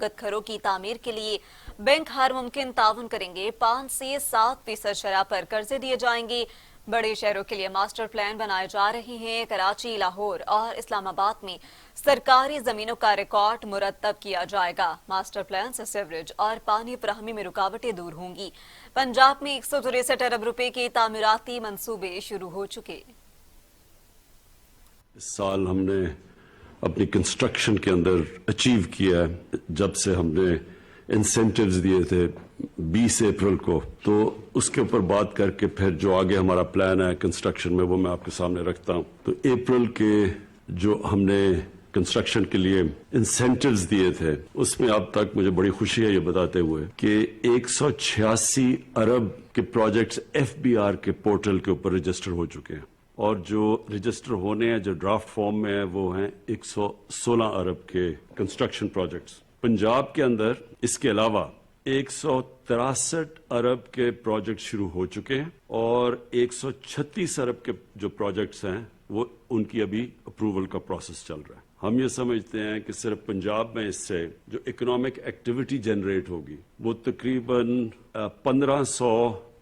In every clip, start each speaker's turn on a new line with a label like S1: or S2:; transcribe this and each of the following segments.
S1: घरों की तामीर के लिए बैंक हर मुमकिन ताउन करेंगे। 5 से 7% शरह पर कर्जे दिए जाएंगे। बड़े शहरों के लिए मास्टर प्लान बनाए जा रहे हैं। कराची, लाहौर और इस्लामाबाद में सरकारी जमीनों का रिकॉर्ड मुरतब किया जाएगा। मास्टर प्लान से सीवरेज और पानी फराहमी में रुकावटें दूर होंगी। पंजाब में 163 अरब रुपए के तामीराती मंसूबे शुरू हो चुके।
S2: इस साल हमने अपनी कंस्ट्रक्शन के अंदर अचीव किया है। जब से हमने इंसेंटिव्स दिए थे 20 अप्रैल को, तो उसके ऊपर बात करके फिर जो आगे हमारा प्लान है कंस्ट्रक्शन में वो मैं आपके सामने रखता हूं। तो अप्रैल के जो हमने कंस्ट्रक्शन के लिए इंसेंटिव्स दिए थे उसमें अब तक मुझे बड़ी खुशी है ये बताते हुए कि 186 अरब के प्रोजेक्ट्स FBR के पोर्टल के ऊपर रजिस्टर हो चुके हैं और जो रजिस्टर होने हैं जो ड्राफ्ट फॉर्म में है वो हैं 116 अरब के कंस्ट्रक्शन प्रोजेक्ट्स। पंजाब के अंदर इसके अलावा 163 अरब के प्रोजेक्ट शुरू हो चुके हैं और 136 अरब के जो प्रोजेक्ट्स हैं वो उनकी अभी अप्रूवल का प्रोसेस चल रहा है। हम ये समझते हैं कि सिर्फ पंजाब में इससे जो इकोनॉमिक एक्टिविटी जनरेट होगी वो तकरीबन 1500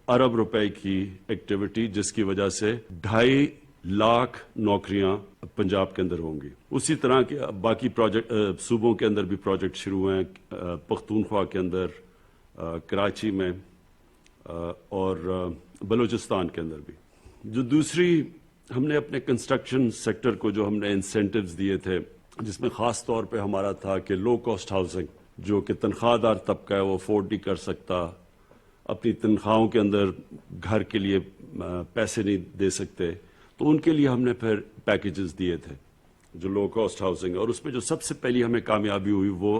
S2: अरब रुपए की एक्टिविटी, जिसकी वजह से 2.5 लाख नौकरियां पंजाब के अंदर होंगी। उसी तरह के बाकी प्रोजेक्ट सूबों के अंदर भी प्रोजेक्ट शुरू हैं, पख्तूनख्वा के अंदर, कराची में और बलूचिस्तान के अंदर भी। जो दूसरी हमने अपने कंस्ट्रक्शन सेक्टर को जो हमने इंसेंटिव्स दिए थे, जिसमें खास तौर पे हमारा था कि लो कॉस्ट हाउसिंग, जो कि तनख्वाहदार तबका है वो अफोर्ड नहीं कर सकता, अपनी तनख्वाहों के अंदर घर के लिए पैसे नहीं दे सकते, तो उनके लिए हमने फिर पैकेजेस दिए थे जो लो कॉस्ट हाउसिंग है। और उसमें जो सबसे पहली हमें कामयाबी हुई वो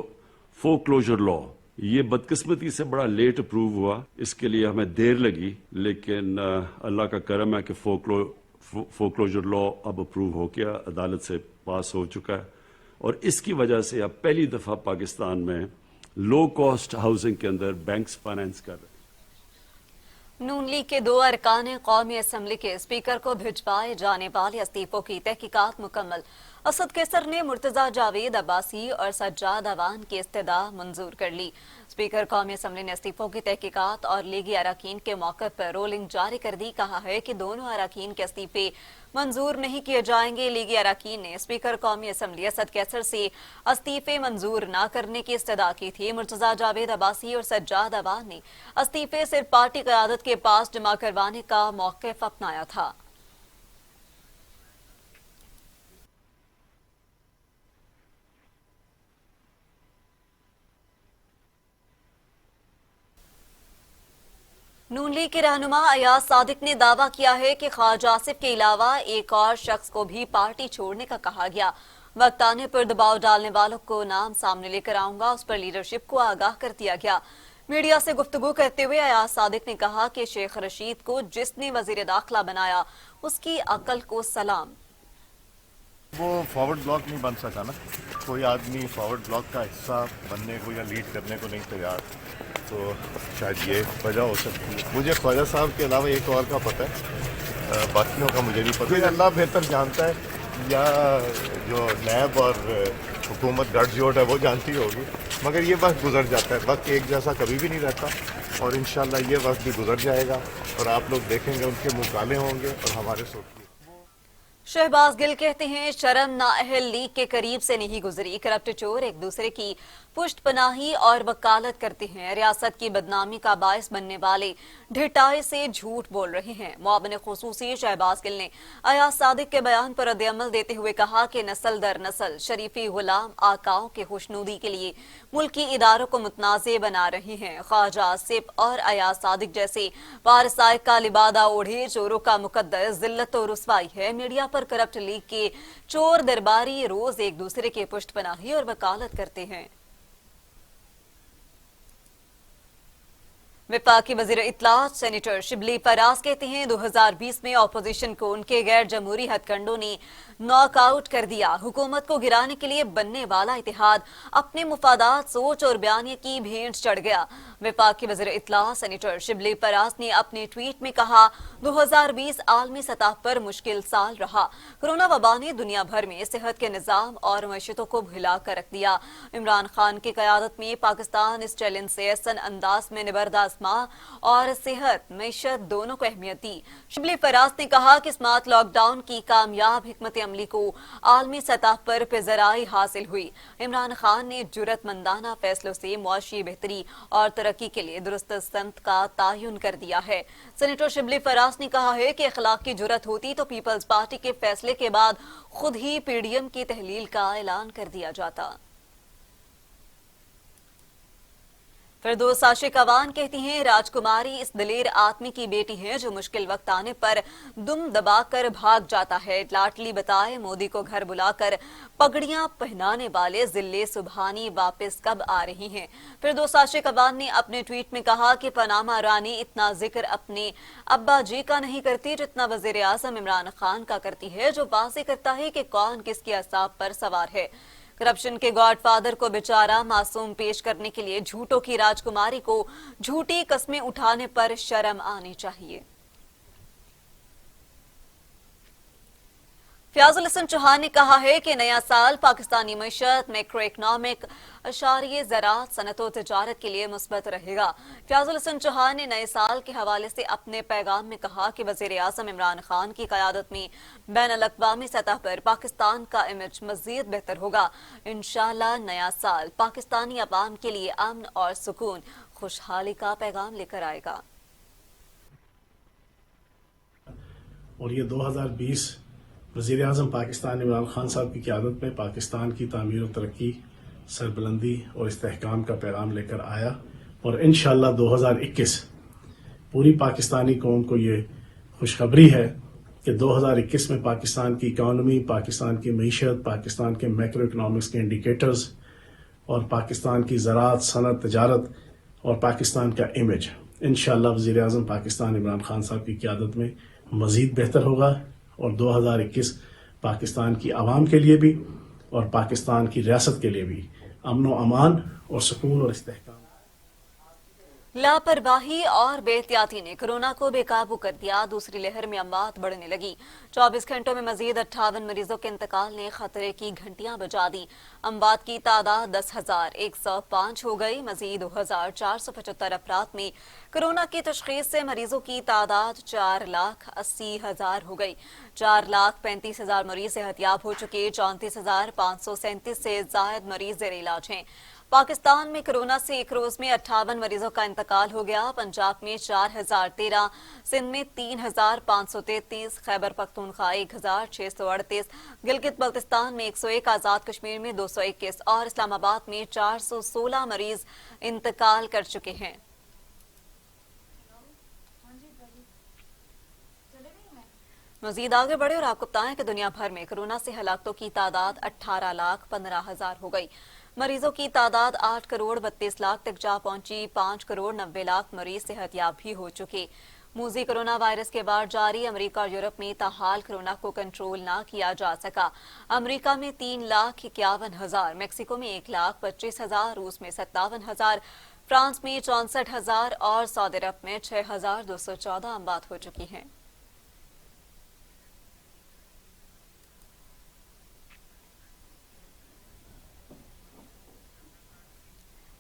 S2: फोरक्लोजर लॉ। ये बदकिस्मती से बड़ा लेट अप्रूव हुआ, इसके लिए हमें देर लगी, लेकिन अल्लाह का करम है कि फोरक्लोजर लॉ अब अप्रूव हो गया, अदालत से पास हो चुका है और इसकी वजह से अब पहली दफा पाकिस्तान में लो कॉस्ट हाउसिंग के अंदर बैंक्स फाइनेंस कर रहे हैं।
S1: नून लीग के 2 अरकान कौमी असम्बली के स्पीकर को भिजवाए जाने वाले इस्तीफों की तहकीकात मुकम्मल। असद कैसर ने मुर्तजा जावेद अब्बासी और सज्जाद अवान की इस्तदा मंजूर कर ली। स्पीकर कौमी असम्बली ने इस्तीफों की तहकीकात और लीगी अरकान के मौके पर रोलिंग जारी कर दी। कहा है कि दोनों अरकान के इस्तीफे मंजूर नहीं किए जाएंगे। लीगी अरकान ने स्पीकर कौमी असम्बली असद कैसर से इस्तीफे मंजूर न करने की इस्तदा की थी। मुर्तजा जावेद अब्बासी और सज्जाद अवान ने इस्तीफे सिर्फ पार्टी क़यादत के पास जमा करवाने का मौक़िफ़ अपनाया था। नून लीग के रहनुमा अयाज सादिक ने दावा किया है कि ख्वाजा आसिफ के अलावा एक और शख्स को भी पार्टी छोड़ने का कहा गया। वक्त आने पर दबाव डालने वालों को नाम सामने लेकर आऊंगा, उस पर लीडरशिप को आगाह कर दिया गया। मीडिया से गुफ्तगू करते हुए अयाज सादिक ने कहा कि शेख रशीद को जिसने वजीर दाखिला बनाया उसकी अकल को सलाम।
S3: वो फॉरवर्ड ब्लॉक नहीं बन सका ना, कोई आदमी फॉरवर्ड ब्लॉक का हिस्सा बनने को या लीड करने को नहीं तैयार, तो शायद ये वजह हो सकती है। मुझे ख्वाजा साहब के अलावा एक और का पता है, बाकियों का मुझे नहीं पता। अल्लाह बेहतर जानता है, या जो नैब और हुकूमत गठजोड़ है वो जानती होगी, मगर ये वक्त गुजर जाता है। वक्त एक जैसा कभी भी नहीं रहता और इंशाल्लाह ये वक्त भी गुजर जाएगा और आप लोग देखेंगे उनके मुँह काले होंगे और हमारे सोच।
S1: शहबाज गिल कहते हैं शर्म नाअहल लीग के करीब से नहीं गुजरी। करप्ट चोर एक दूसरे की पुष्ट पनाही और वकालत करते हैं। रियासत की बदनामी का बायस बनने वाले ढिटाई से झूठ बोल रहे हैं। मुआविन खुसूसी शहबाज गिल ने अयाज सादिक के बयान पर रद्द-ए-अमल देते हुए कहा कि नस्ल दर नस्ल शरीफी गुलाम आकाओं के खुशनुदी के लिए मुल्की इदारों को मुतनाज़े बना रहे हैं। ख्वाजा आसिफ और अयाज सादिक जैसे वारिसाए का लिबादा ओढ़े चोरों का मुकद्दर जिल्लत और रुसवाई है। मीडिया पर करप्ट लीग के चोर दरबारी रोज एक दूसरे के पुष्ट पनाही और वकालत करते हैं। वफाकी वजीर इत्तलात सेनेटर शिबली फराज कहते हैं 2020 में अपोजिशन को उनके गैर जमहूरी हथकंडों ने नॉकआउट कर दिया। हुकूमत को गिराने के लिए बनने वाला इत्तेहाद अपने मुफादात, सोच और बयानिया की भेंट चढ़ गया। वफाकी वजीर इत्तलात सेनेटर शिबली फराज ने अपने ट्वीट में कहा, 2020 आलमी सतह पर मुश्किल साल रहा। कोरोना वबा ने दुनिया भर में सेहत के निजाम और मईशतों को हिला कर रख दिया। इमरान खान की क़यादत में पाकिस्तान इस चैलेंज से सन अंदाज में निबर्दाश्त और सेहत मईशत दोनों को अहमियत दी। शिबली फराज ने कहा कि स्मार्ट लॉकडाउन की कामयाब हिकमत अमली को आलमी सतह पर पेजराई हासिल हुई। इमरान खान ने जुर्रतमंदाना फैसलों से मुआशी बेहतरी और तरक्की के लिए दुरुस्त संत का तायुन कर दिया है। सेनेटर शिबली फराज ने कहा है कि अखलाक की जुर्रत होती तो पीपल्स पार्टी के फैसले के बाद खुद ही पीडीएम की तहलील का ऐलान कर दिया जाता। फिरदौस आशिक अवान कहती हैं, राजकुमारी इस दिलेर आदमी की बेटी है जो मुश्किल वक्त आने पर दुम दबाकर भाग जाता है। लाडली बताए मोदी को घर बुलाकर पगड़ियां पहनाने वाले जिले सुबहानी वापस कब आ रही हैं। फिरदौस आशिक अवान ने अपने ट्वीट में कहा कि पनामा रानी इतना जिक्र अपने अब्बा जी का नहीं करती जितना वजीर आजम इमरान खान का करती है, जो वाज़ेह करता है कि कौन किसके असाब पर सवार है। करप्शन के गॉडफादर को बेचारा मासूम पेश करने के लिए झूठों की राजकुमारी को झूठी कस्में उठाने पर शर्म आनी चाहिए। फयाजुल हसन चौहान ने कहा है कि नया साल पाकिस्तानी मईशत, मैक्रो इकनॉमिक अशारिये ज़राअत, सनत और तिजारत के लिए मुस्बत रहेगा। फयाजुल हसन चौहान ने नए साल के हवाले से अपने पैगाम में कहा कि वज़ीर आज़म इमरान खान की क़यादत में बैनुल-अक़वामी सतह पर पाकिस्तान का इमेज मज़ीद बेहतर होगा। इंशाअल्लाह नया साल पाकिस्तानी अवाम के लिए अमन और सुकून, खुशहाली का पैगाम लेकर आएगा।
S4: और ये 2020 वज़ीर आज़म पाकिस्तान इमरान खान साहब की क़यादत में पाकिस्तान की तामीर और तरक्की, सरबुलंदी और इस्तेहकाम का पैगाम लेकर आया। और इंशाअल्लाह 2021 पूरी पाकिस्तानी कौम को ये खुशखबरी है कि 2021 में पाकिस्तान की इकानमी, पाकिस्तान की मईशत, पाकिस्तान के मैक्रो इकनॉमिक्स के इंडिकेटर्स और पाकिस्तान की ज़राअत, सनत, तजारत और पाकिस्तान का इमेज इंशाअल्लाह वज़ीर आज़म पाकिस्तान इमरान खान साहब की क़यादत में मज़ीद बेहतर होगा। और 2021 पाकिस्तान की आवाम के लिए भी और पाकिस्तान की रियासत के लिए भी अमन व अमान और सुकून और इस्तेहकाम।
S1: लापरवाही और बेहतियाती ने कोरोना को बेकाबू कर दिया। दूसरी लहर में अमवात बढ़ने लगी। 24 घंटों में मजीद 58 मरीजों के इंतकाल ने खतरे की घंटियां बजा दी। अमवात की तादाद 10,105 हो गई। मजीद 2,475 अफराद में कोरोना की तशखीस से मरीजों की तादाद 4,80,000 हो गई। 4,35,000 मरीज सेहतियाब हो चुके। 34,537 से जायद मरीज ज़ेर इलाज हैं। पाकिस्तान में कोरोना से एक रोज में 58 मरीजों का इंतकाल हो गया। पंजाब में 4,013, सिंध में 3,533, खैबर पख्तूनख्वा 1,638, गिलगित बल्तिस्तान में 101, आजाद कश्मीर में 221 और इस्लामाबाद में 416 मरीज इंतकाल कर चुके हैं। मजीद आगे बढ़े और आपको बताएं कि दुनिया भर में कोरोना से हलाकतों की तादाद 18,15,000 हो गई। मरीजों की तादाद 8,32,00,000 तक जा पहुंची। 5,90,00,000 मरीज सेहतियाब भी हो चुके। मूजी कोरोना वायरस के बाद जारी अमेरिका और यूरोप में ताहाल कोरोना को कंट्रोल ना किया जा सका। अमेरिका में 3,51,000, मैक्सिको में 1,25,000, रूस में 57,000, फ्रांस में 64,000 और सऊदी अरब में 6,214 अमवात हो चुकी हैं।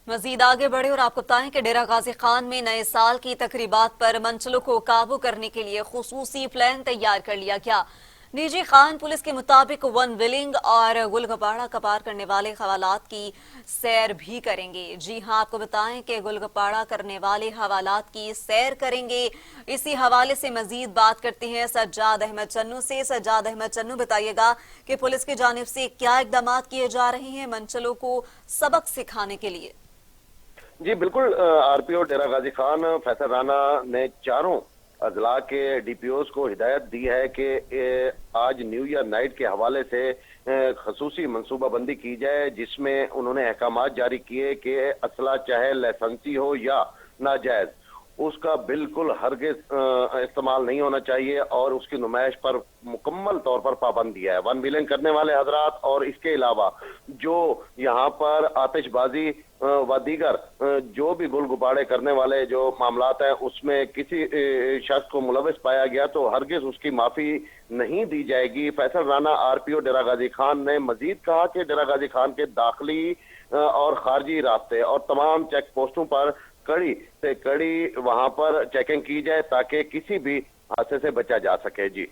S1: मजीद आगे बढ़े और आपको बताएं कि डेरा गाजी खान में नए साल की तकरीबात पर मंचलों को काबू करने के लिए खुसूसी प्लान तैयार कर लिया गया। निजी खान पुलिस के मुताबिक वन विलिंग और गुलगपाड़ा कपार करने वाले हवालात की सैर भी करेंगे। जी हां, आपको बताएं कि गुलगपाड़ा करने वाले हवालात की सैर करेंगे। इसी हवाले से मजीद बात करते हैं सज्जाद अहमद चन्नू से। सज्जाद अहमद चन्नू, बताइएगा कि पुलिस की जानिब से क्या इकदाम किए जा रहे हैं मंचलों को सबक सिखाने के लिए?
S5: जी बिल्कुल, आरपीओ डेरा गाजी खान फैसल राना ने चारों अजला के डीपीओज को हिदायत दी है कि आज न्यू ईयर नाइट के हवाले से खसूसी मनसूबाबंदी की जाए, जिसमें उन्होंने अहकामात जारी किए कि असला चाहे लाइसेंसी हो या नाजायज, उसका बिल्कुल हरगिज इस्तेमाल नहीं होना चाहिए और उसकी नुमाइश पर मुकम्मल तौर पर पाबंदी है। वन व्हीलिंग करने वाले हजरात और इसके अलावा जो यहाँ पर आतिशबाजी व दीगर जो भी गुल गुब्बारे करने वाले जो मामलात हैं उसमें किसी शख्स को मुलविस पाया गया तो हरगिज उसकी माफी नहीं दी जाएगी। फैसल राना आरपीओ डेरा गाजी खान ने मजीद कहा कि डेरा गाजी खान के दाखिली और खारजी रास्ते और तमाम चेक पोस्टों पर कड़ी से कड़ी वहां पर चेकिंग की जाए ताकि किसी भी हादसे से बचा जा सके। जी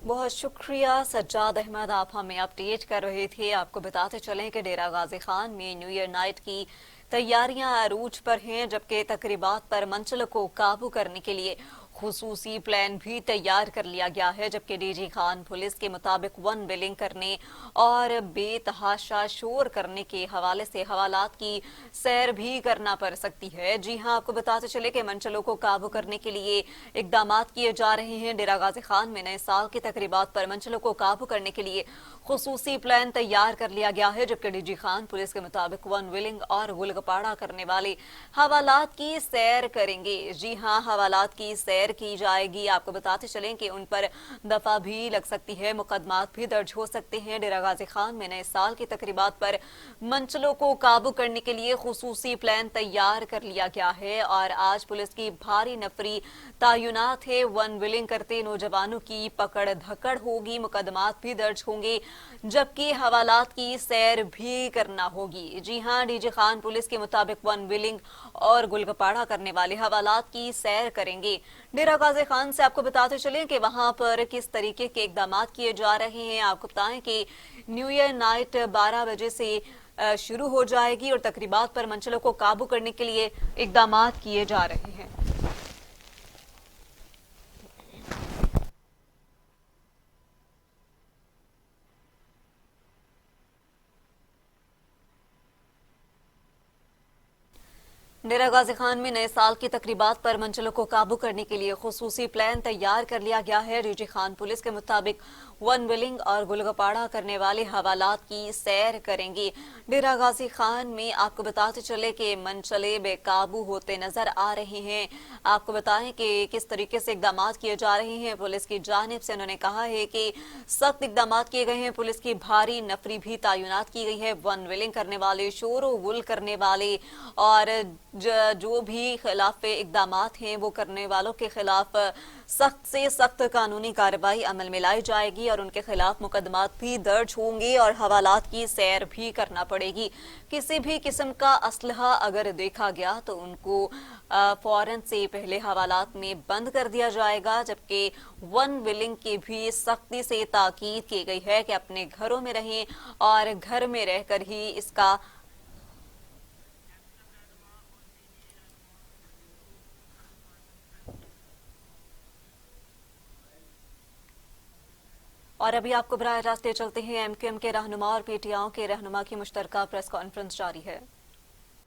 S1: बहुत शुक्रिया सज्जाद अहमद, आप हमें अपडेट कर रहे थे। आपको बताते चलें कि डेरा गाजी खान में न्यू ईयर नाइट की तैयारियां अरूज पर हैं, जबकि तकरीबात पर मंचल को काबू करने के लिए खुसूसी प्लान भी तैयार कर लिया गया है। जबकि डीजी खान पुलिस के मुताबिक वन बिलिंग करने और बेतहाशा शोर करने के हवाले से हवालात की सैर भी करना पड़ सकती है। जी हां, आपको बताते चले कि मंचलों को काबू करने के लिए इकदाम किए जा रहे हैं। डेरा गाजी खान में नए साल की तकरीबात पर मंचलों को काबू करने के लिए खुसूसी प्लान तैयार कर लिया गया है। जबकि डीजी खान पुलिस के मुताबिक वन विलिंग और गुलगपाड़ा करने वाले हवालात की सैर करेंगे। जी हां, हवालात की सैर की जाएगी। आपको बताते चलें कि उन पर दफा भी लग सकती है, मुकदमात भी दर्ज हो सकते हैं। डेरा गाजी खान में नए साल की तकरीबात पर मंचलों को काबू करने के लिए खुसूसी प्लान तैयार कर लिया गया है और आज पुलिस की भारी नफरी तायुनात है। वन विलिंग करते नौजवानों की पकड़ धकड़ होगी, मुकदमात भी दर्ज होंगे, जबकि हवालात की सैर भी करना होगी। जी हां, डीजी खान पुलिस के मुताबिक वन विलिंग और गुलगपाड़ा करने वाले हवालात की सैर करेंगे। डेरा गाजी खान से आपको बताते चलें कि वहां पर किस तरीके के इकदाम किए जा रहे हैं। आपको बताएं कि न्यू ईयर नाइट 12 बजे से शुरू हो जाएगी और तकरीबात पर मंचलों को काबू करने के लिए इकदाम किए जा रहे हैं। डेरा गाजी खान में नए साल की तकरीबात पर मंचलों को काबू करने के लिए खुसूसी प्लान तैयार कर लिया गया है। डीजी खान पुलिस के मुताबिक वन विलिंग और गुलगपाड़ा करने वाले हवालात की सैर करेंगे। डेरा गाजी खान में आपको बताते चले कि मंचले बेकाबू होते नजर आ रहे हैं। आपको बताएं कि किस तरीके से इकदाम किए जा रहे हैं। पुलिस की जानिब से उन्होंने कहा है कि सख्त इकदाम किए गए हैं। पुलिस की भारी नफरी भी तायुनात की गई है। वन विलिंग करने वाले, शोर गुल करने वाले और जो भी खिलाफ इकदाम हैं वो करने वालों के खिलाफ सख्त से सख्त कानूनी कार्रवाई अमल में लाई जाएगी और उनके खिलाफ मुकदमात भी दर्ज होंगे और हवालात की सैर भी करना पड़ेगी। किसी भी किस्म का असलहा अगर देखा गया तो उनको फौरन से पहले हवालात में बंद कर दिया जाएगा। जबकि वन विलिंग की भी सख्ती से ताकीद की गई है कि अपने घरों में रहें और घर में रहकर ही इसका और अभी आपको बराह रास्त ले चलते हैं। एमक्यूएम के रहनुमा और पीटीआई के रहनुमा की मुश्तरका प्रेस कॉन्फ्रेंस जारी है।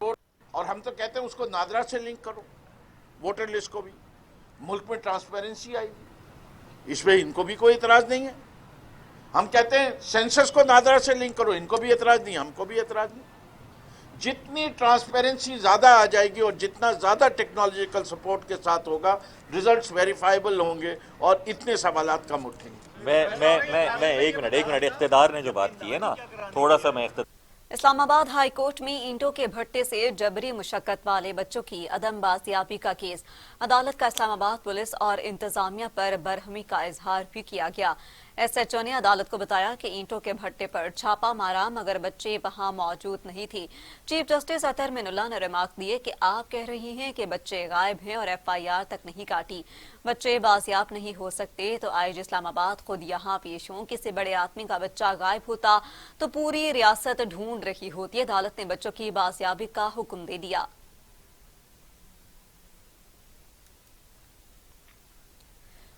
S6: और हम तो कहते हैं उसको नादरा से लिंक करो, वोटर लिस्ट को भी, मुल्क में ट्रांसपेरेंसी आएगी, इसमें इनको भी कोई एतराज नहीं है। हम कहते हैं सेंसस को नादरा से लिंक करो, इनको भी एतराज नहीं, हमको भी एतराज नहीं। जितनी ट्रांसपेरेंसी ज्यादा आ जाएगी और जितना ज्यादा टेक्नोलॉजिकल सपोर्ट के साथ होगा, रिजल्ट्स वेरीफाइबल होंगे और इतने सवालात कम उठेंगे।
S7: मैं एक मिनट इख्तिदार ने जो बात की है ना, थोड़ा सा मैं
S1: इस्लामाबाद हाई कोर्ट में ईंटों के भट्टे से जबरी मुशक्कत वाले बच्चों की अदम बाजियाबी का केस। अदालत का इस्लामाबाद पुलिस और इंतजामिया पर बरहमी का इजहार भी किया गया। एसएचओ ने अदालत को बताया कि ईंटों के भट्टे पर छापा मारा मगर बच्चे वहां मौजूद नहीं थे। चीफ जस्टिस अतर मिनुल्लाह ने रिमार्क दिए कि आप कह रही हैं कि बच्चे गायब हैं और एफआईआर तक नहीं काटी। बच्चे बाजियाब नहीं हो सकते तो आईजी इस्लामाबाद खुद यहाँ पेश हों। किसी बड़े आदमी का बच्चा गायब होता तो पूरी रियासत ढूंढ रही होती। अदालत ने बच्चों की बाजियाबी का हुक्म दे दिया।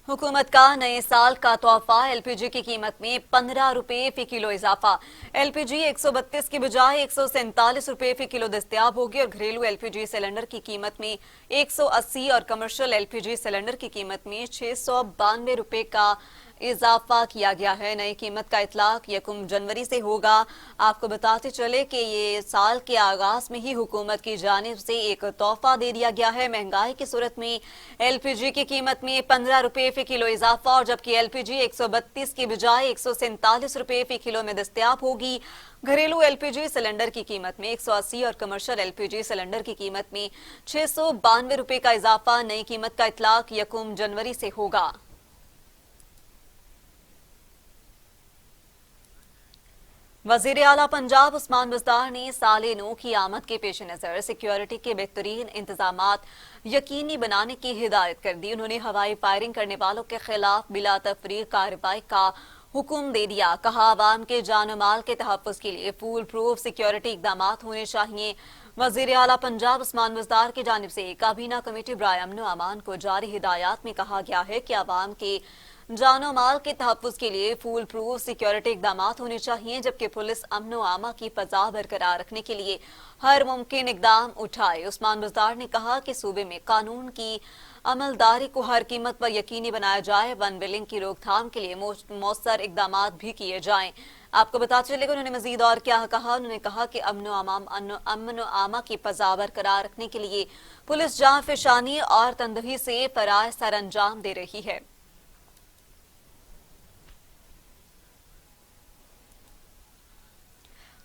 S1: हुकूमत का नए साल का तोहफा, एलपीजी की कीमत में 15 रुपए फी किलो इजाफा। एलपीजी 132 की बजाय 147 रुपए फी किलो दस्तयाब होगी और घरेलू एलपीजी सिलेंडर की कीमत में 180 और कमर्शियल एलपीजी सिलेंडर की कीमत में 692 रुपए का इजाफा किया गया है। नई कीमत का इतलाक 1 जनवरी से होगा। आपको बताते चले कि ये साल के आगाज में ही हुकूमत की जानिब से एक तोहफा दे दिया गया है। महंगाई की सूरत में LPG की कीमत में 15 रुपए फी किलो इजाफा, और जबकि LPG 132 की बजाय 147 रुपए फी किलो में दस्तयाब होगी। घरेलू LPG सिलेंडर की कीमत में 180 और कमर्शियल LPG सिलेंडर की कीमत में 692 रुपए का इजाफा। नई कीमत का इतलाक 1 जनवरी से होगा। वजीर आला पंजाब उस्मान बुज़दार ने साले नौ की आमद के पेश नज़र सिक्योरिटी के बेहतरीन इंतजामात यकीनी बनाने की हिदायत कर दी। उन्होंने हवाई फायरिंग करने वालों के खिलाफ बिला तफरीक कार्रवाई का हुक्म दे दिया। कहा, आवाम के जान और माल के तहफ़्फ़ुज़ के लिए फूल प्रूफ सिक्योरिटी इक़दामात होने चाहिए। वज़ीर आला पंजाब उस्मान बुज़दार की जानिब से काबीना कमेटी बराए अमन व अमान को जारी हिदायत में कहा गया है कि आवाम के जानो माल के तहफ़्फ़ुज़ के लिए फूल प्रूफ सिक्योरिटी इक़दामात होने चाहिए, जबकि पुलिस अमन व आमा की फ़ज़ा बरकरार रखने के लिए हर मुमकिन इक़दाम उठाए। उस्मान बुज़दार ने कहा कि सूबे में कानून की अमलदारी को हर कीमत पर यकीनी बनाया जाए। वन बिलिंग की रोकथाम के लिए मौसर इक़दामात भी किए जाएं। आपको बताते चलेगा उन्होंने मजीद और क्या कहा। उन्होंने कहा कि अमन व आमा की फ़ज़ा बरकरार रखने के लिए पुलिस जाँ फ़िशानी और तंदही से फ़राइज़ सर अंजाम दे रही है।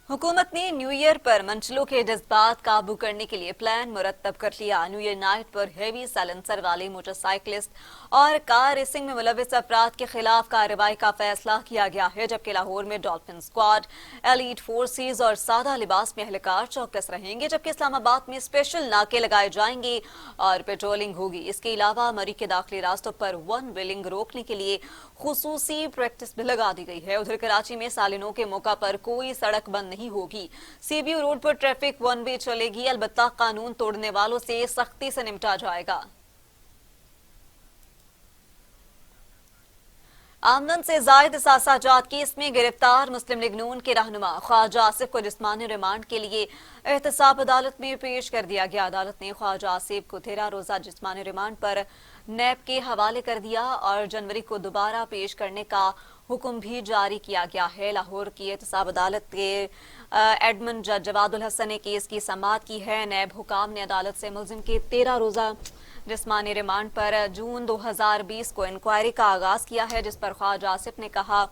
S1: हुकूमत ने न्यू ईयर पर मंचलों के जज्बात काबू करने के लिए प्लान मुरतब कर लिया। न्यू ईयर नाइट पर हेवी साइलेंसर वाले मोटरसाइकिलिस्ट और कार रेसिंग में मुलविस अफराद के खिलाफ कार्रवाई का फैसला किया गया है, जबकि लाहौर में डॉल्फिन स्क्वाड, एलीट फोर्सेज और सादा लिबास में एहलकार चौकस रहेंगे, जबकि इस्लामाबाद में स्पेशल नाके लगाए जाएंगे और पेट्रोलिंग होगी। इसके अलावा मरी के दाखिली रास्तों पर वन व्हीलिंग रोकने के लिए खुसूसी प्रैक्टिस भी लगा दी गई है। उधर कराची में सालिनों के मौका पर कोई सड़क बंद नहीं होगी। सीबीयू रोड पर ट्रैफिक वन वे चलेगी, अलबत्ता कानून तोड़ने वालों से सख्ती से निपटा जाएगा। आमदन से जायद सासाजात केस में गिरफ्तार मुस्लिम लीग नून के रहनुमा ख्वाजा आसिफ को जिस्मानी रिमांड के लिए एहतसाब अदालत में पेश कर दिया गया। अदालत ने ख्वाजा आसिफ को 13 रोजा जिस्मानी रिमांड पर नैब के हवाले कर दिया और जनवरी को दोबारा पेश करने का हुक्म भी जारी किया गया है। लाहौर की एहतसाब अदालत के एडमिन जज जवादुल हसन ने केस की समाअत की है। नैब हुकाम ने अदालत से मुलजिम के 13 रोजा जिस्मानी रिमांड पर जून 2020 को इंक्वायरी का आगाज किया है, जिस पर ख्वाजा आसिफ ने कहा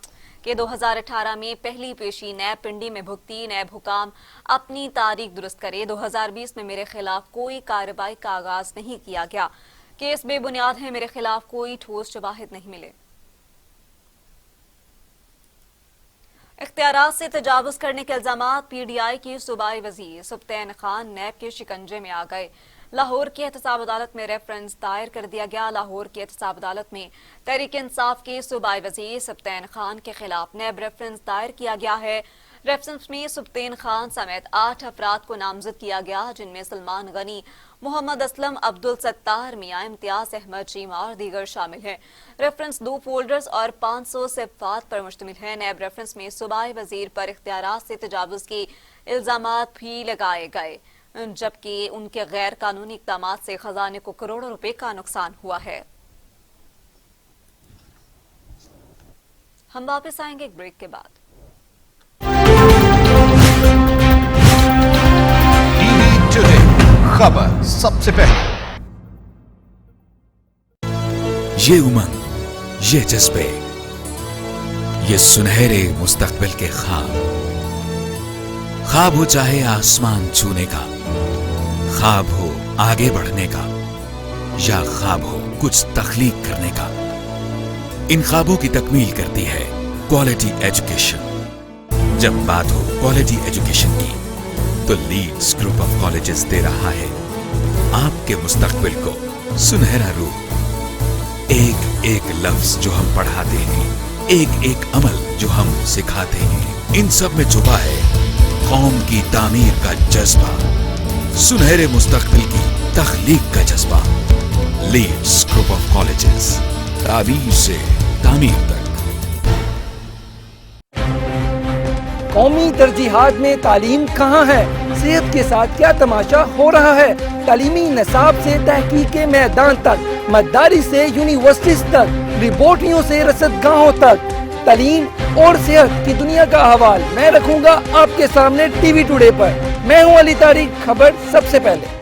S1: कि 2018 में पहली पेशी नैब पिंडी में भुगती। नैब हुकाम अपनी तारीख दुरुस्त करे। 2020 में मेरे खिलाफ कोई कार्रवाई का आगाज नहीं किया गया। केस बेबुनियाद है, मेरे खिलाफ कोई ठोस शवाहिद नहीं मिले। इख्तियारात से तजावुज करने के इल्जामात PDI की सूबाई वजीर सुब्तैन खान नैब के शिकंजे में आ गए। लाहौर की एहतसाब अदालत में रेफरेंस दायर कर दिया गया। लाहौर की एहतसाब अदालत में तहरीक इंसाफ के सूबाई वजीर सुब्तैन खान के खिलाफ नैब रेफरेंस दायर किया गया है। रेफरेंस में सुब्तैन खान समेत 8 अफराद को नामजद किया गया, जिनमें सलमान गनी, मोहम्मद असलम, अब्दुल सत्तार, मियां इम्तियाज अहमद चीमा और दीगर शामिल हैं। रेफरेंस 2 फोल्डर्स और 500 सिफ़ात पर मुश्तमिल है। नैब रेफरेंस में सूबाई वजीर पर इख्तियारात से तजावुज के इल्जामात भी लगाए गए, जबकि उनके गैर कानूनी इक़दामात से खजाने को करोड़ों रुपए का नुकसान हुआ है। हम वापस आएंगे एक ब्रेक के बाद।
S8: खबर सबसे पहले, ये उमंग, ये जज्बे, ये सुनहरे मुस्तकबिल के ख्वाब हो चाहे आसमान छूने का, ख्वाब हो आगे बढ़ने का, या ख्वाब हो कुछ तख्लीक करने का, इन ख्वाबों की तकमील करती है क्वालिटी एजुकेशन। जब बात हो क्वालिटी एजुकेशन की, तो लीड्स ग्रुप ऑफ कॉलेजेस दे रहा है आपके मुस्तकबिल को सुनहरा रूप। एक एक लफ्ज जो हम पढ़ाते हैं, एक एक अमल जो हम सिखाते हैं, इन सब में छुपा है कौम की तामीर का जज्बा, सुनहरे मुस्तकबिल की तख्लीक का जज्बा। लीड्स ग्रुप ऑफ कॉलेजेस, तामीर से तामीर तक।
S9: कौमी तरजीहात में तालीम कहाँ है? सेहत के साथ क्या तमाशा हो रहा है? तालीमी निसाब से तहकीक के मैदान तक, मददारी से यूनिवर्सिटीज तक, रिपोर्टियों से रसदगाहों तक तालीम और सेहत की दुनिया का अहवाल मैं रखूंगा आपके सामने टीवी टुडे पर। मैं हूं अली तारिक, खबर सबसे पहले।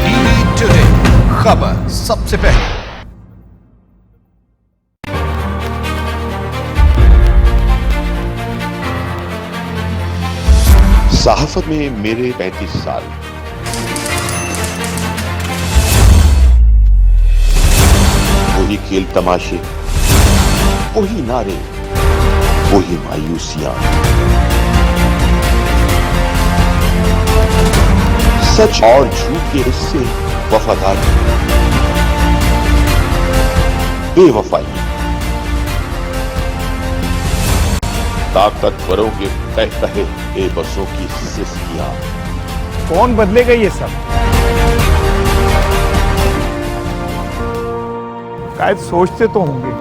S10: टीवी टुडे, खबर सबसे पहले।
S3: सहाफत में मेरे 35 साल, वही खेल तमाशे, वही नारे, वही मायूसियां, सच और झूठ के हिस्से, वफादारी, बेवफाई, ताकतवरों के तहतहे बेबसों की सिस्कियां।
S10: कौन बदलेगा ये सब? शायद सोचते तो होंगे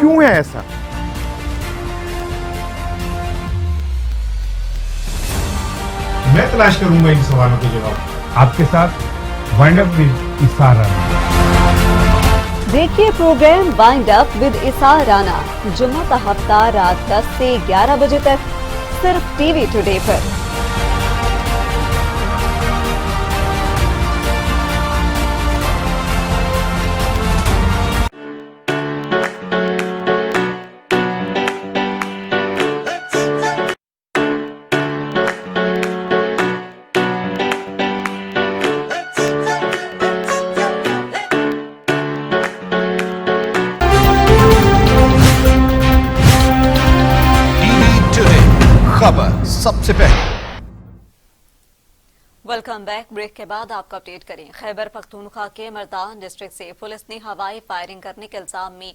S10: क्यों है ऐसा। मैं तलाश करूंगा इन सवालों के जवाब आपके साथ। वाइंड अप विद इसार राना।
S1: देखिए प्रोग्राम वाइंड अप विद इसार राना जुम्मा का हफ्ता रात 10 से 11 बजे तक सिर्फ टीवी टुडे पर।
S10: खबर सबसे पहले।
S1: Welcome back. ब्रेक के बाद आपको अपडेट करें। खैबर पख्तूनख्वा के मर्दान डिस्ट्रिक्ट से पुलिस ने हवाई फायरिंग करने के इल्जाम में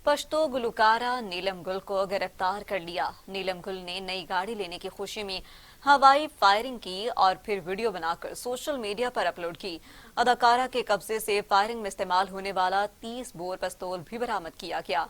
S1: पश्तो गुलकारा नीलम गुल को गिरफ्तार कर लिया। नीलम गुल ने नई गाड़ी लेने की खुशी में हवाई फायरिंग की और फिर वीडियो बनाकर सोशल मीडिया पर अपलोड की। अदाकारा के कब्जे से फायरिंग में इस्तेमाल होने वाला 30 बोर पिस्तौल भी बरामद किया गया।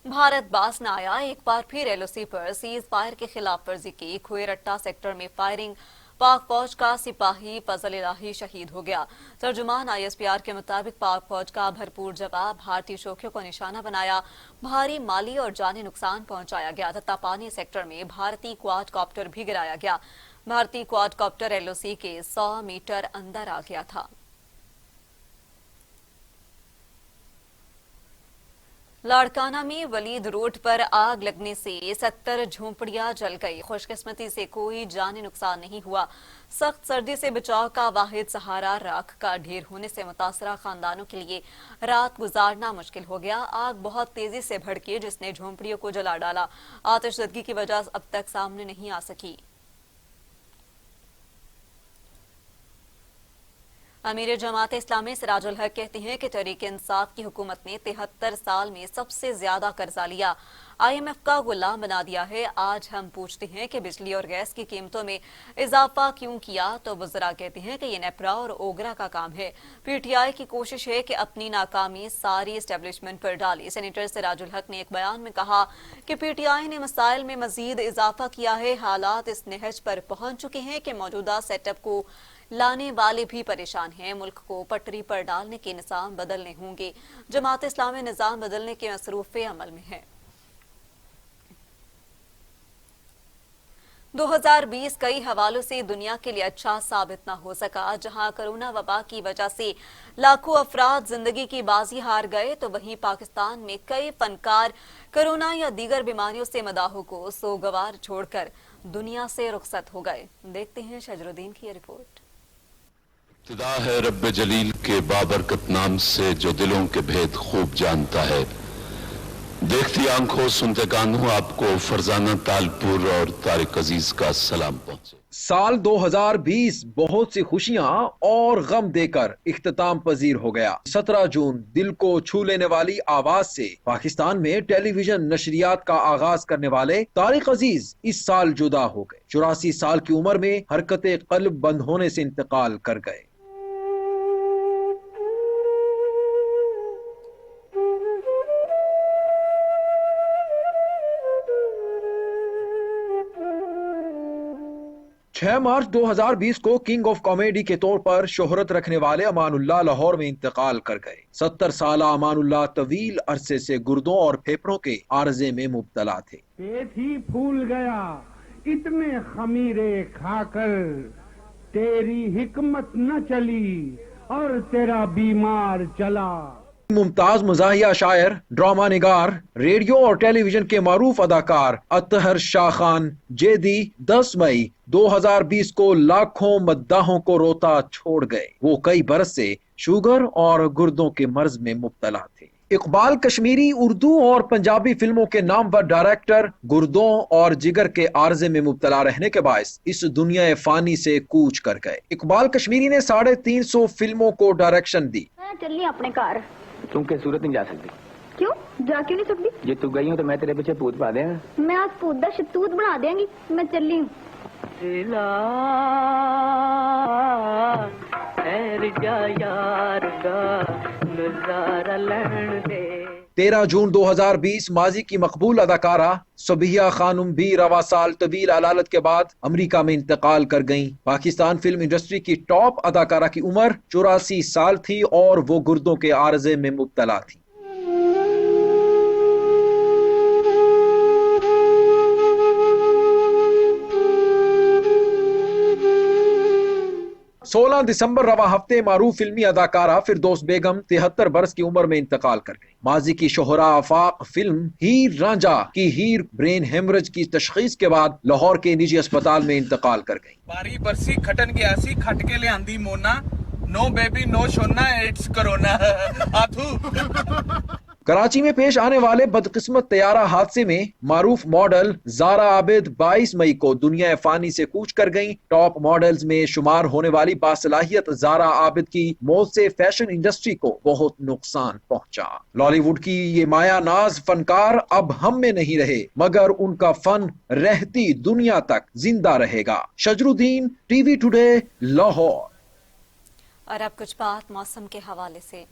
S1: भारत बास न आया। एक बार फिर एलओसी पर सीज फायर की खिलाफ वर्जी की। खुएरट्टा सेक्टर में फायरिंग, पाक फौज का सिपाही फजल इलाही शहीद हो गया। तर्जुमान आईएसपीआर के मुताबिक पाक फौज का भरपूर जवाब, भारतीय चौकियों को निशाना बनाया, भारी माली और जानी नुकसान पहुंचाया गया। तत्तापानी सेक्टर में भारतीय क्वाड कॉप्टर भी गिराया गया। भारतीय क्वाड कॉप्टर एलओसी के 100 मीटर अंदर आ गया था। लाड़काना में वलीद रोड पर आग लगने से 70 झोंपड़ियां जल गई। खुशकिस्मती से कोई जानी नुकसान नहीं हुआ। सख्त सर्दी से बचाव का वाहिद सहारा राख का ढेर होने से मुतासरा खानदानों के लिए रात गुजारना मुश्किल हो गया। आग बहुत तेजी से भड़की जिसने झोंपड़ियों को जला डाला। आतिशज़दगी की वजह अब तक सामने नहीं आ सकी। अमीर जमात इस्लामी सिराजुल हक कहते हैं कि तहरीक इंसाफ की हुकूमत ने 73 साल में सबसे ज्यादा कर्जा लिया, IMF का गुलाम बना दिया है। आज हम पूछते हैं कि बिजली और गैस की कीमतों में इजाफा क्यों किया, तो वज़रा कहते हैं कि ये नेपरा और ओगरा का काम है। PTI की कोशिश है कि अपनी नाकामी सारी एस्टेब्लिशमेंट पर डाली। सेनेटर सिराजुल हक ने एक बयान में कहा कि PTI ने मसाइल में मजीद इजाफा किया है। हालात इस नहज पर पहुंच चुके हैं कि मौजूदा सेटअप को लाने वाले भी परेशान हैं। मुल्क को पटरी पर डालने के निज़ाम बदलने होंगे। जमात इस्लामी निज़ाम बदलने के मसरूफ़े अमल में है। 2020 कई हवालों से दुनिया के लिए अच्छा साबित न हो सका। जहां कोरोना वबा की वजह से लाखों अफराद जिंदगी की बाजी हार गए, तो वहीं पाकिस्तान में कई फनकार कोरोना या दीगर बीमारियों से मदाहों को सोगवार छोड़कर दुनिया से रुखसत हो गए। देखते हैं शजरुद्दीन की रिपोर्ट।
S2: इब्तिदा है रब्बे जलील के बाबरकत नाम से जो दिलों के भेद खूब जानता है। देखती आंखों सुनते कानों आपको फरजाना तालपुर और तारिक अजीज का सलाम पहुंचे।
S9: साल 2020 बहुत सी खुशियां और गम देकर इख्तिताम पजीर हो गया। 17 जून दिल को छू लेने वाली आवाज से पाकिस्तान में टेलीविजन नशरियात का आगाज करने वाले तारिक अजीज इस साल जुदा हो गए। 84 साल की उम्र में हरकते कल्ब बंद होने से इंतकाल कर गए। 6 मार्च 2020 को किंग ऑफ कॉमेडी के तौर पर शोहरत रखने वाले अमानुल्लाह लाहौर में इंतकाल कर गए। 70 साल अमानुल्लाह तवील अरसे से गुर्दों और फेफड़ों के आर्जे में मुब्तला थे।
S10: पेट ही फूल गया इतने खमीरे खाकर, तेरी हिकमत न चली और तेरा बीमार चला।
S9: मुमताज मज़ाहिया शायर, ड्रामा निगार, रेडियो और टेलीविजन के मारूफ अदाकार अतहर शाह खान जेदी 10 मई 2020 को लाखों मद्दाहों को रोता छोड़ गए। वो कई बरस से शुगर और गुर्दों के मर्ज में मुब्तला थे। इकबाल कश्मीरी उर्दू और पंजाबी फिल्मों के नामवर डायरेक्टर गुर्दों और जिगर के आर्जे में मुब्तला रहने के बायस इस दुनिया फानी से कूच कर गए। इकबाल कश्मीरी ने 350 फिल्मों को डायरेक्शन दी।
S11: चलनी अपने घर।
S12: तुम के सूरत नहीं जा सकती?
S11: क्यों जा क्यों नहीं सकती?
S12: जे तू गई हो तो मैं तेरे पीछे पूत पा देंगा।
S11: मैं आज पूत दा शतूत बना देंगी। मैं चली हूँ।
S9: 13 जून 2020 माजी की मकबूल अदाकारा सबिया खानुम भी रवा साल तवील अलालत के बाद अमेरिका में इंतकाल कर गईं। पाकिस्तान फिल्म इंडस्ट्री की टॉप अदाकारा की उम्र 84 साल थी और वो गुर्दों के आर्जे में मुब्तला थी। सोलह दिसंबर रवा हफ्ते मारूफ फिल्मी अदाकारा फिरदौस बेगम 73 बरस की उम्र में इंतकाल कर गई। माजी की शोहरा आफाक फिल्म हीर रांझा की हीर ब्रेन हेमरेज की तशखीस के बाद लाहौर के निजी अस्पताल में इंतकाल कर गई।
S13: बारी बरसी खटन गया सी खट के ले आंदी मोना, नो बेबी नो शोना इट्स कोरोना आथू।
S9: कराची में पेश आने वाले बदकिस्मत तैयारा हादसे में मारूफ मॉडल ज़ारा आबिद 22 मई को दुनिया फानी से कूच कर गईं। टॉप मॉडल्स में शुमार होने वाली बासलाहियत ज़ारा आबिद की मौत से फैशन इंडस्ट्री को बहुत नुकसान पहुंचा। बॉलीवुड की ये माया नाज फनकार अब हम में नहीं रहे, मगर उनका फन रहती दुनिया तक जिंदा रहेगा। शजरुद्दीन, टीवी टुडे, लाहौर।
S1: और अब कुछ बात मौसम के हवाले से।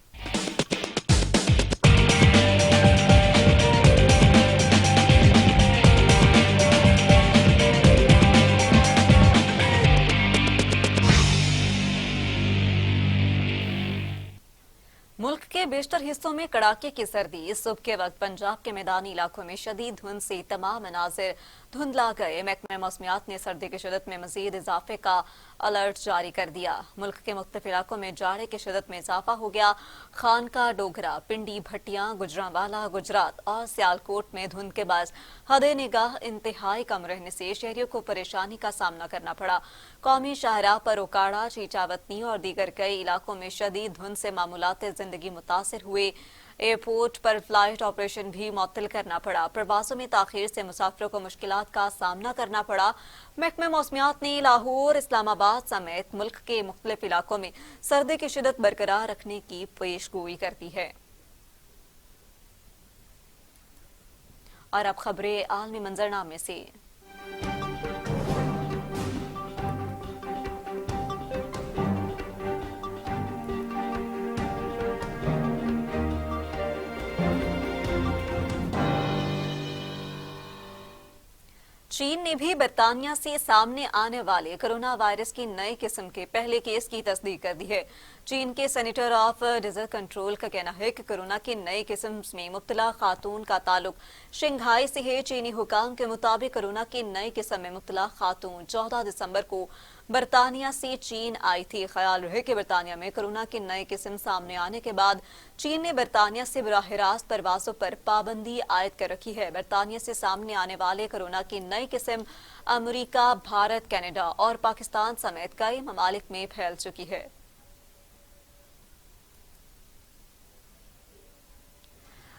S1: मुल्क के बेशतर हिस्सों में कड़ाके की सर्दी। सुबह के वक्त पंजाब के मैदानी इलाकों में शदीद धुंध से तमाम मनाजिर धुंधला गए। महकमा मौसमियात ने सर्दी की शिदत में मजीद इजाफे का अलर्ट जारी कर दिया। मुल्क के मुख्तलिफ इलाकों में जाड़े की शिदत में इजाफा हो गया। खानका, डोगरा, पिंडी, भटियां, गुजरांवाला, गुजरात और सियालकोट में धुंध के बाद हद निगाह इंतहाई कम रहने से शहरियों को परेशानी का सामना करना पड़ा। कौमी शाहराह पर ओकाड़ा, चीचावतनी और दीगर कई इलाकों में शदीद धुंध से मामूलात जिंदगी मुतासिर हुए। एयरपोर्ट पर फ्लाइट ऑपरेशन भी मुअत्तल करना पड़ा। प्रवासों में ताखीर से मुसाफिरों को मुश्किलात का सामना करना पड़ा। महकमा मौसमियात ने लाहौर, इस्लामाबाद समेत मुल्क के मुख्तलिफ इलाकों में सर्दी की शिदत बरकरार रखने की पेशगोई कर दी है। और अब खबरें आलमी मंजरनामे से। चीन ने भी बरतानिया से सामने आने वाले कोरोना वायरस की नए किस्म के पहले केस की तस्दीक कर दी है। चीन के सेनेटर ऑफ डिजीज कंट्रोल का कहना है कि कोरोना की नई किस्म में मुब्तला खातून का ताल्लुक शंघाई से है। चीनी हुकाम के मुताबिक कोरोना की नई किस्म में मुब्तला खातून 14 दिसंबर को बरतानिया से चीन आई थी। ख्याल रहे कि बरतानिया में कोरोना की नई किस्म सामने आने के बाद चीन ने बरतानिया से बराह रास्त परवाजों पर पाबंदी आयद कर रखी है। बरतानिया से सामने आने वाले कोरोना की नई किस्म अमेरिका, भारत, कनाडा और पाकिस्तान समेत कई ममालिक में फैल चुकी है।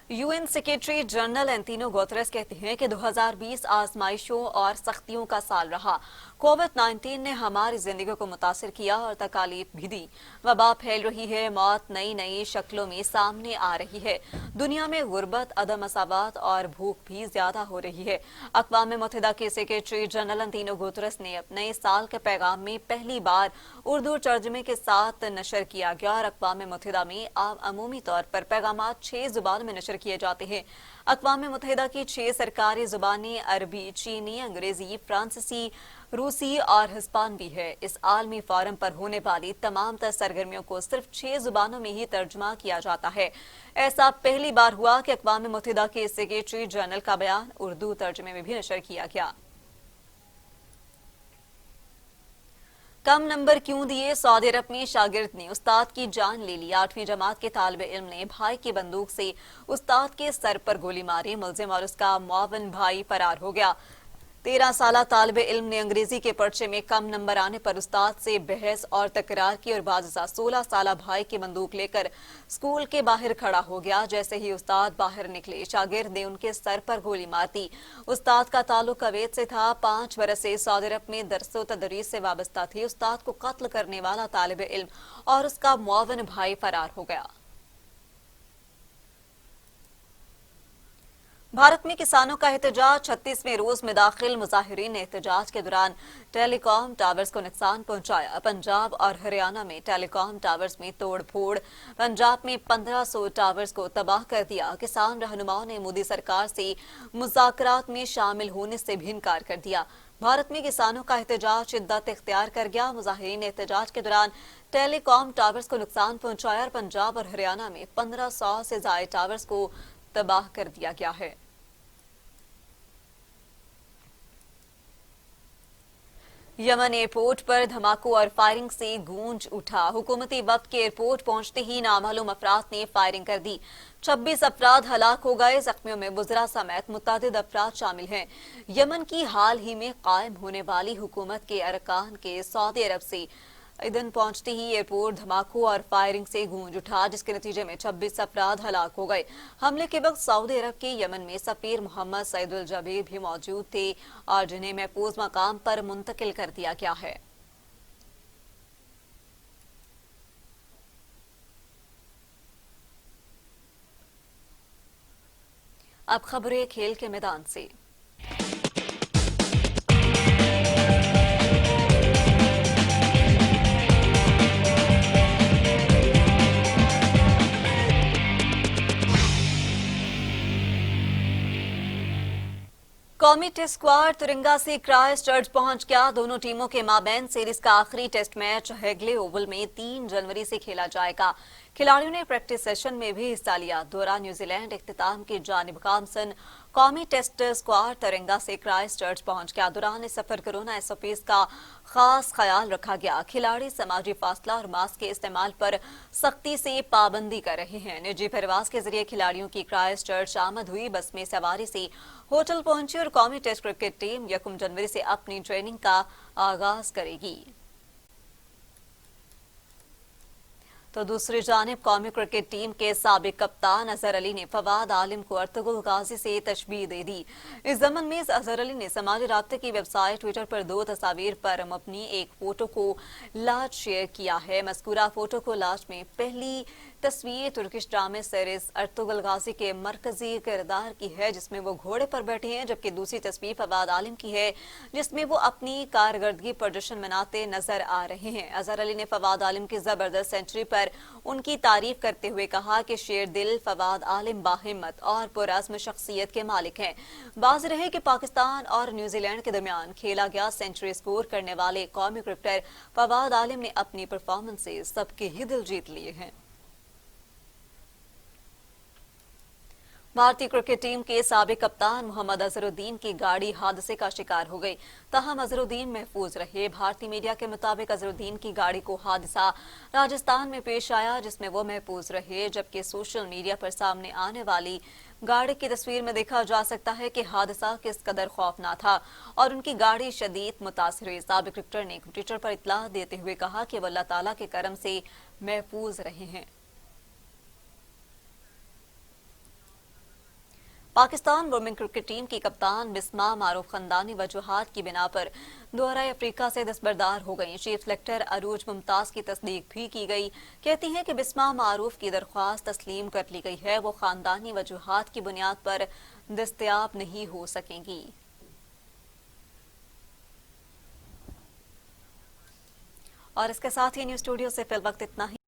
S1: UN secretary general Antonio Guterres कहते हैं कि 2020 आजमाइशों और सख्तियों का साल रहा। कोविड-19 ने हमारी जिंदगी को मुतासिर किया और तकालीफ भी दी। वबा फैल रही है, मौत नई नई शक्लों में सामने आ रही है। दुनिया में गुर्बत, अदम मसावत और भूख भी ज्यादा हो रही है। अक़वाम मुत्तहिदा के सेक्रेटरी जनरल एंटोनियो गुतेरेस ने अपने साल के पैगाम में पहली बार उर्दू तर्जमे के साथ नशर किया गया और अक़वाम मुत्तहिदा में अमूमी तौर पर पैगामात 6 ज़ुबानों में नशर किए जाते हैं। अक़वाम मुत्तहिदा की 6 सरकारी ज़ुबानें अरबी, चीनी, अंग्रेजी, फ्रांसीसी, रूसी और हिस्पानवी है। इस आलमी फोरम पर होने वाली तमाम तर सरगर्मियों को सिर्फ 6 ज़ुबानों में ही तर्जुमा किया जाता है। ऐसा पहली बार हुआ कि अक़वाम मुत्तहिदा के सेक्रेटरी जनरल का बयान उर्दू तर्जुमे में भी नशर किया गया। कम नंबर क्यों दिए? सऊदी अरब में शागिर्द ने उस्ताद की जान ले ली। 8वीं जमात के तालिब इल्म ने भाई की बंदूक से उस्ताद के सर पर गोली मारी। मुलजिम और उसका मुआविन भाई फरार हो गया। 13 साला तालिब इल्म ने अंग्रेजी के पर्चे में कम नंबर आने पर उस्ताद से बहस और तकरार की और बाज़ 16 साला भाई की बंदूक लेकर स्कूल के बाहर खड़ा हो गया। जैसे ही उस्ताद बाहर निकले, शागिर्द ने उनके सर पर गोली मार दी। उस्ताद का ताल्लुक अवैध से था। 5 बरस से सऊदी अरब में दरसो तदरीस से वाबस्ता थी। उस्ताद को कत्ल करने वाला तालिब इल्म और उसका मुआविन भाई फरार हो गया। भारत में किसानों का एहतजाज 36वें रोज में दाखिल। मुजाहिरीन ने एहतजाज के दौरान टेलीकॉम टावर्स को नुकसान पहुंचाया। पंजाब और हरियाणा में टेलीकॉम टावर्स में तोड़ फोड़। पंजाब में 1500 टावर्स को तबाह कर दिया। किसान रहनुमाओं ने मोदी सरकार से मुज़ाकरात में शामिल होने से भी इनकार कर दिया। भारत में किसानों का एहतजाज शिद्दत इख्तियार कर गया। मुजाहिरीन ने एहतजाज के दौरान टेलीकॉम टावर्स को नुकसान पहुंचाया और पंजाब और हरियाणा में 1500 से ज्यादा टावर्स को तबाह कर दिया गया है। यमन एयरपोर्ट पर धमाकों और फायरिंग से गूंज उठा। हुकूमती वफ्द के एयरपोर्ट पहुंचते ही नामालूम अफराद ने फायरिंग कर दी। 26 अफराद हलाक हो गए। जख्मियों में बुजरा समेत मुतअद्दिद अफराद शामिल हैं। यमन की हाल ही में कायम होने वाली हुकूमत के अरकान के सऊदी अरब से ईदन पहुंचते ही एयरपोर्ट धमाकों और फायरिंग से गूंज उठा, जिसके नतीजे में 26 अफराद हलाक हो गए। हमले के वक्त सऊदी अरब के यमन में सफीर मोहम्मद सईदुल जबीर भी मौजूद थे और जिन्हें महफूज मकाम पर मुंतकिल कर दिया गया है। अब खबरें खेल के मैदान से। कौमी टेस्ट स्क्वाड तिरंगा से क्राइस्ट चर्च पहुंच गया। दोनों टीमों के माबैन सीरीज का आखिरी टेस्ट मैच हेगले ओवल में 3 जनवरी से खेला जाएगा। खिलाड़ियों ने प्रैक्टिस सेशन में भी हिस्सा लिया। दौरा न्यूजीलैंड इख्तिताम की जानिब गामसन कौमी टेस्ट स्क्वाड तिरंगा से क्राइस्ट चर्च पहुंच गया। दौरान सफर कोरोना SOPs का खास ख्याल रखा गया। खिलाड़ी समाजी फासला और मास्क के इस्तेमाल पर सख्ती से पाबंदी कर रहे हैं। निजी परवाज के जरिए खिलाड़ियों की क्राइस्ट चर्च आमद हुई। बस में सवारी से होटल पहुंची और कौमी टेस्ट क्रिकेट टीम 1 जनवरी से अपनी ट्रेनिंग का आगाज करेगी। तो दूसरी जानिब कौमी क्रिकेट टीम के साबिक कप्तान अजहर अली ने फवाद आलिम को अर्तुगरुल गाजी से तशबीह दे दी। इस ज़मन में अजहर अली ने समाजी राब्ते की वेबसाइट ट्विटर पर 2 तस्वीर पर मबनी एक फोटो को लाज शेयर किया है। मज़कूरा फोटो को लाज में पहली तस्वीर तुर्किश ड्रामे सीरीज अर्तुगरुल गाजी के मरकजी किरदार की है, जिसमें वो घोड़े पर बैठे हैं, जबकि दूसरी तस्वीर फवाद आलिम की है, जिसमें वो अपनी कारकर्दगी पर जश्न मनाते नजर आ रहे हैं। अजहर अली ने फवाद आलिम की जबरदस्त सेंचुरी पर उनकी तारीफ करते हुए कहा कि शेर दिल फवाद आलिम बाहिम्मत और पुरअज़्म शख्सियत के मालिक हैं। बाज़ रहे कि पाकिस्तान और न्यूजीलैंड के दरमियान खेला गया सेंचुरी स्कोर करने वाले कौमी क्रिकेटर फवाद आलिम ने अपनी परफॉर्मेंस से सबके ही दिल जीत लिए हैं। भारतीय क्रिकेट टीम के साबिक कप्तान मोहम्मद अजहरुद्दीन की गाड़ी हादसे का शिकार हो गई, ताहम अजहरुद्दीन महफूज रहे। भारतीय मीडिया के मुताबिक अजहरुद्दीन की गाड़ी को हादसा राजस्थान में पेश आया, जिसमें वो महफूज रहे, जबकि सोशल मीडिया पर सामने आने वाली गाड़ी की तस्वीर में देखा जा सकता है कि हादसा किस कदर खौफनाक था और उनकी गाड़ी शदीद मुतासिर हुई। साबिक क्रिकेटर ने ट्विटर पर इत्तला देते हुए कहा कि वो अल्लाह ताला के करम से महफूज रहे हैं। पाकिस्तान वुमेन क्रिकेट टीम की कप्तान बिस्मा मारूफ खानदानी वजूहात की बिना पर दौरा अफ्रीका से दस्तबरदार हो गई। चीफ सेलेक्टर अरूज मुमताज की तस्दीक भी की गई। कहती हैं कि बिस्मा मारूफ की दरख्वास्त तस्लीम कर ली गई है, वो खानदानी वजूहात की बुनियाद पर दस्तयाब नहीं हो सकेंगी। और इसके साथ ही न्यूज स्टूडियो से फिल वक्त इतना ही।